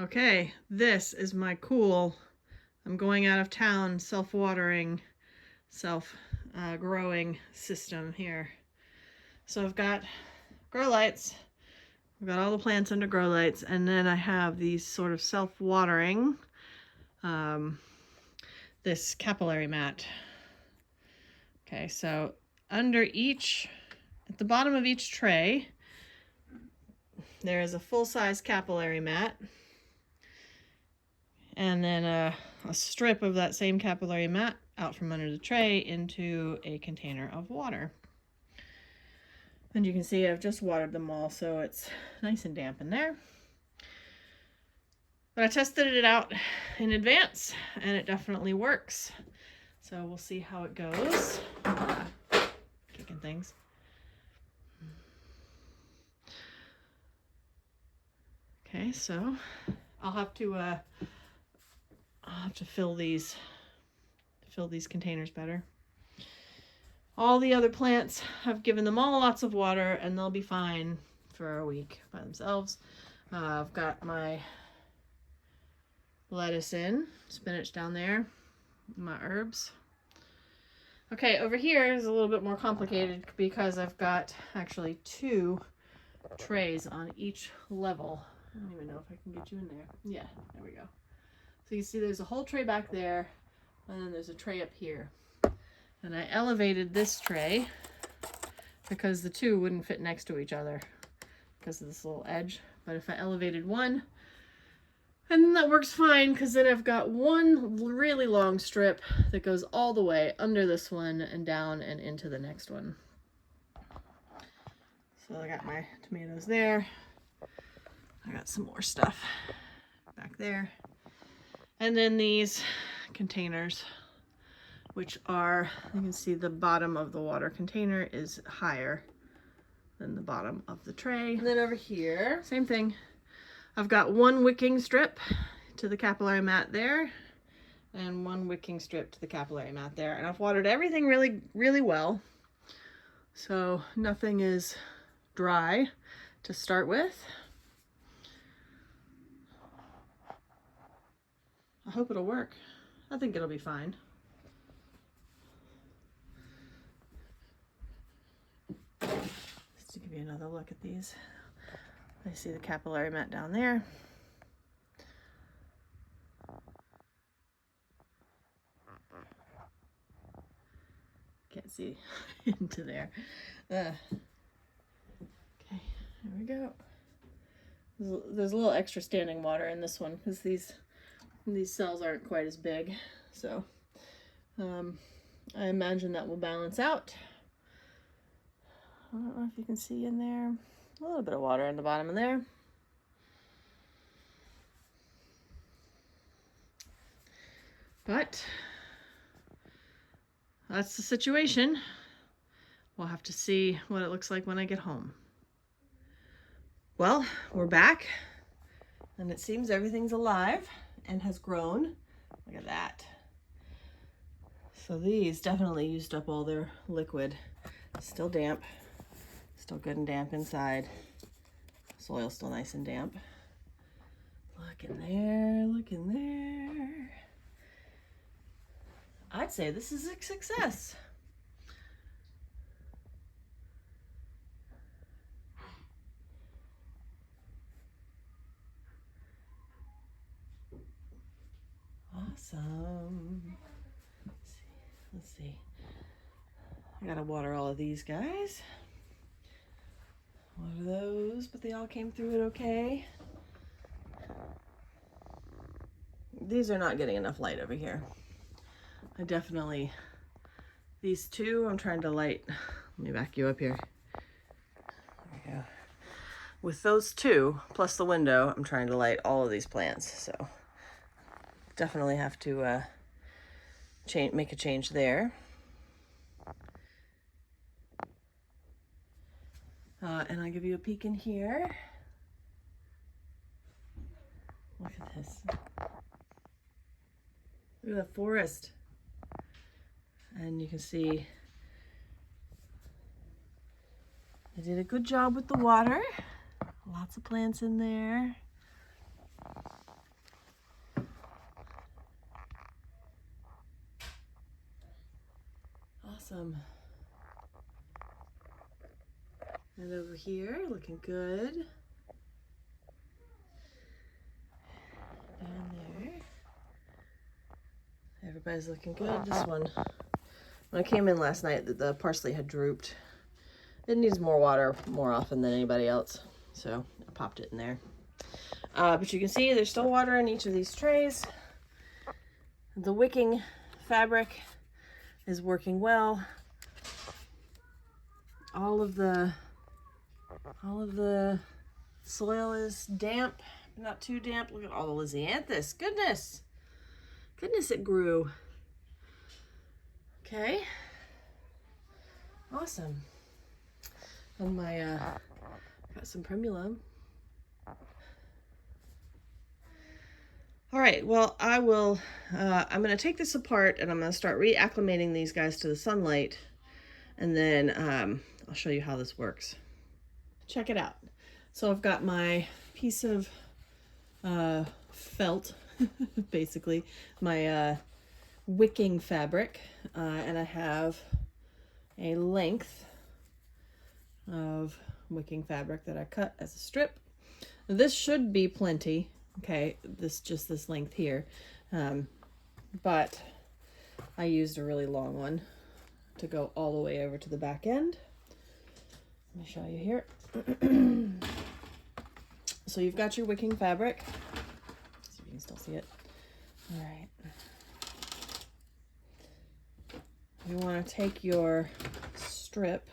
Okay, this is my cool, I'm going out of town, self-watering, self-growing system here. So I've got grow lights, I've got all the plants under grow lights, and then I have these sort of self-watering, this capillary mat. Okay, so under each, at the bottom of each tray, there is a full-size capillary mat, and then a strip of that same capillary mat out from under the tray into a container of water. And you can see I've just watered them all, so it's nice and damp in there. But I tested it out in advance, and it definitely works. So we'll see how it goes. Kicking things. Okay, so I'll have to fill these containers better. All the other plants, I've given them all lots of water, and they'll be fine for a week by themselves. I've got my lettuce in, spinach down there, my herbs. Okay, over here is a little bit more complicated because I've got actually 2 trays on each level. I don't even know if I can get you in there. Yeah, there we go. So you see there's a whole tray back there, and then there's a tray up here. And I elevated this tray because the 2 wouldn't fit next to each other because of this little edge. But if I elevated one, and then that works fine because then I've got one really long strip that goes all the way under this one and down and into the next one. So I got my tomatoes there. I got some more stuff back there. And then these containers, which are, you can see the bottom of the water container is higher than the bottom of the tray. And then over here, same thing. I've got 1 wicking strip to the capillary mat there, and 1 wicking strip to the capillary mat there. And I've watered everything really, really well. So nothing is dry to start with. I hope it'll work. I think it'll be fine. Just to give you another look at these. I see the capillary mat down there. Can't see into there. Okay, there we go. There's a little extra standing water in this one because these cells aren't quite as big. So I imagine that will balance out. I don't know if you can see in there. A little bit of water in the bottom of there. But that's the situation. We'll have to see what it looks like when I get home. Well, we're back, and it seems everything's alive and has grown. Look at that. So these definitely used up all their liquid. Still damp. Still good and damp inside. Soil's still nice and damp. Look in there, look in there. I'd say this is a success. Awesome. Let's see. I gotta water all of these guys. Water those, but they all came through it okay. These are not getting enough light over here. I definitely, these 2, I'm trying to light. Let me back you up here. There we go. With those 2, plus the window, I'm trying to light all of these plants. So definitely have to make a change there. And I'll give you a peek in here. Look at this. Look at the forest. And you can see I did a good job with the water. Lots of plants in there. Awesome. And over here, looking good. Down there. Everybody's looking good. This one, when I came in last night, the parsley had drooped. It needs more water more often than anybody else, so I popped it in there. But you can see there's still water in each of these trays. The wicking fabric is working well. All of the soil is damp, but not too damp. Look at all the Lisianthus. Goodness, it grew. Okay, awesome. And my got some primula. All right, well, I'm going to take this apart and I'm going to start reacclimating these guys to the sunlight, and then I'll show you how this works. Check it out. So I've got my piece of felt, basically, my wicking fabric, and I have a length of wicking fabric that I cut as a strip. This should be plenty. Okay, just this length here, but I used a really long one to go all the way over to the back end. Let me show you here. So you've got your wicking fabric. See if you can still see it. All right. You want to take your strip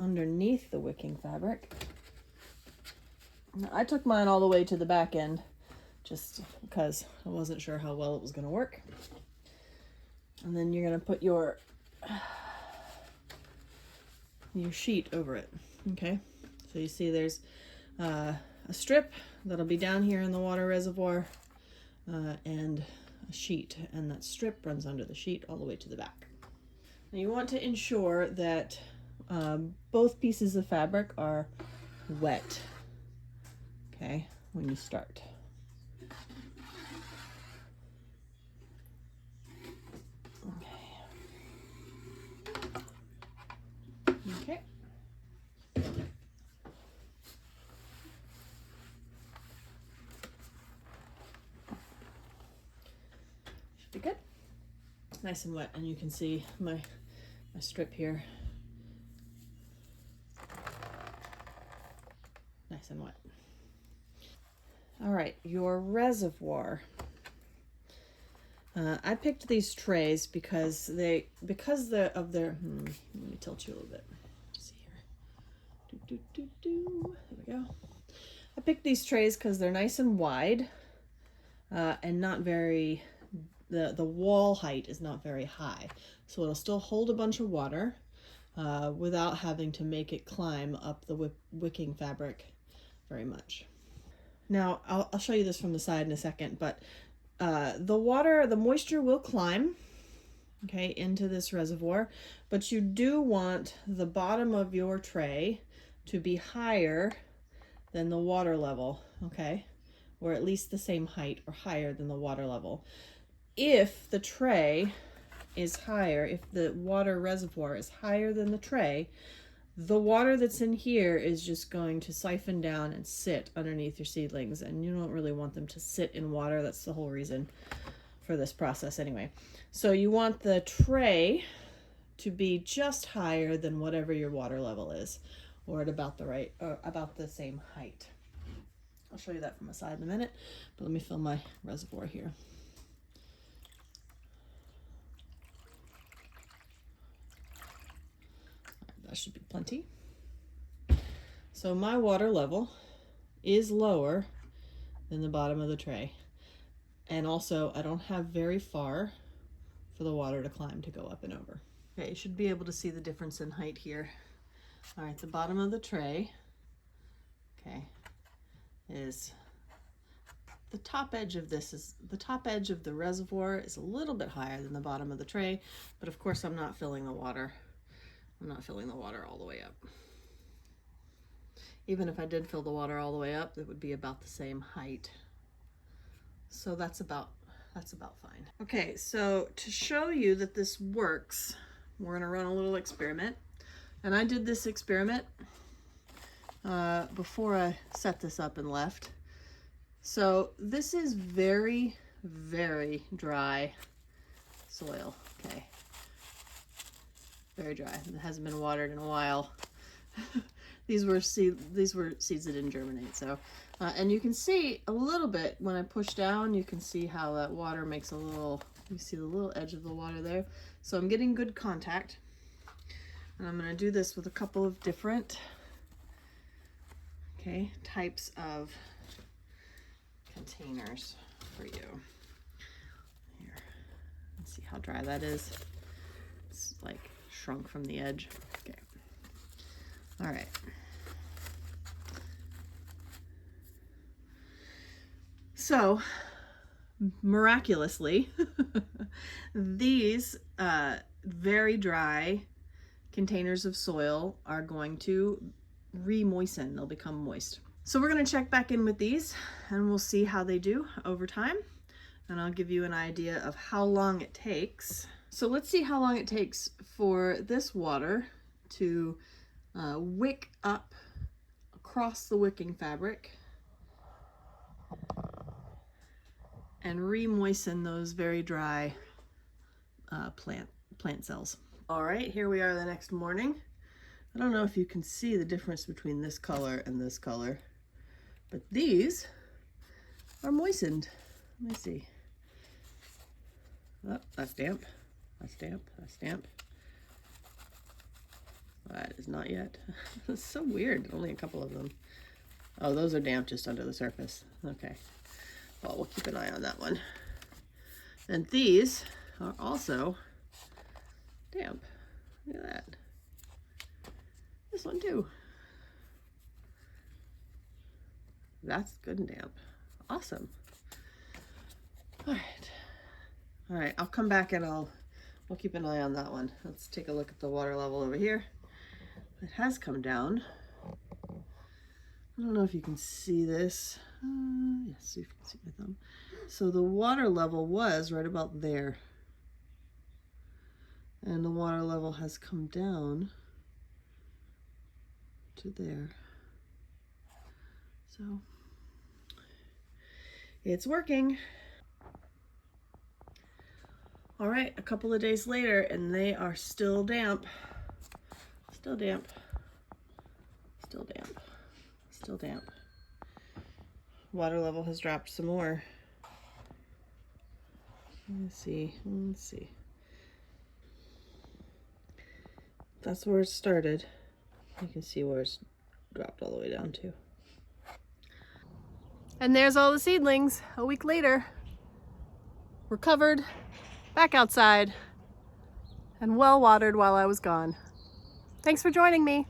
underneath the wicking fabric. I took mine all the way to the back end just because I wasn't sure how well it was going to work. And then you're going to put your sheet over it. Okay, so you see there's a strip that'll be down here in the water reservoir, and a sheet, and that strip runs under the sheet all the way to the back. Now you want to ensure that both pieces of fabric are wet, okay, when you start. Okay. Should be good. Nice and wet, and you can see my strip here. Nice and wet. All right, your reservoir. I picked these trays because let me tilt you a little bit. Let's see here. There we go. I picked these trays because they're nice and wide, and not very, the wall height is not very high. So it'll still hold a bunch of water without having to make it climb up the wicking fabric very much. Now, I'll show you this from the side in a second, but the moisture will climb, okay, into this reservoir, but you do want the bottom of your tray to be higher than the water level, okay, or at least the same height or higher than the water level. If the tray is higher, if the water reservoir is higher than the tray, the water that's in here is just going to siphon down and sit underneath your seedlings, and you don't really want them to sit in water. That's the whole reason for this process anyway. So you want the tray to be just higher than whatever your water level is, or at about the same height. I'll show you that from the side in a minute, but let me fill my reservoir here. That should be plenty. So my water level is lower than the bottom of the tray. And also I don't have very far for the water to climb to go up and over. Okay, you should be able to see the difference in height here. All right, the bottom of the tray, okay, is the top edge of the reservoir is a little bit higher than the bottom of the tray, but of course I'm not filling the water. I'm not filling the water all the way up. Even if I did fill the water all the way up, it would be about the same height. So that's about fine. Okay, so to show you that this works we're gonna run a little experiment. And I did this experiment before I set this up and left. So this is very, very dry soil. Okay, very dry. It hasn't been watered in a while. These were seeds that didn't germinate. So, and you can see a little bit when I push down. You can see how that water makes a little. You see the little edge of the water there. So I'm getting good contact, and I'm going to do this with a couple of different, types of containers for you. Here, let's see how dry that is. It's like shrunk from the edge. Okay. All right. So, miraculously, these very dry containers of soil are going to re-moisten. They'll become moist. So we're going to check back in with these and we'll see how they do over time. And I'll give you an idea of how long it takes. So let's see how long it takes for this water to wick up across the wicking fabric and re-moisten those very dry plant cells. All right, here we are the next morning. I don't know if you can see the difference between this color and this color, but these are moistened. Let me see. Oh, that's damp. That's damp. That's damp. That is not yet. It's so weird. Only a couple of them. Oh, those are damp just under the surface. Okay. Well, we'll keep an eye on that one. And these are also damp. Look at that. This one too. That's good and damp. Awesome. All right. All right, I'll come back and we'll keep an eye on that one. Let's take a look at the water level over here. It has come down. I don't know if you can see this. Yes, you can see my thumb. So the water level was right about there. And the water level has come down to there. So it's working. All right, a couple of days later and they are still damp. Still damp. Still damp. Still damp. Water level has dropped some more. Let's see. Let's see. That's where it started. You can see where it's dropped all the way down to. And there's all the seedlings a week later. Recovered, back outside, and well watered while I was gone. Thanks for joining me.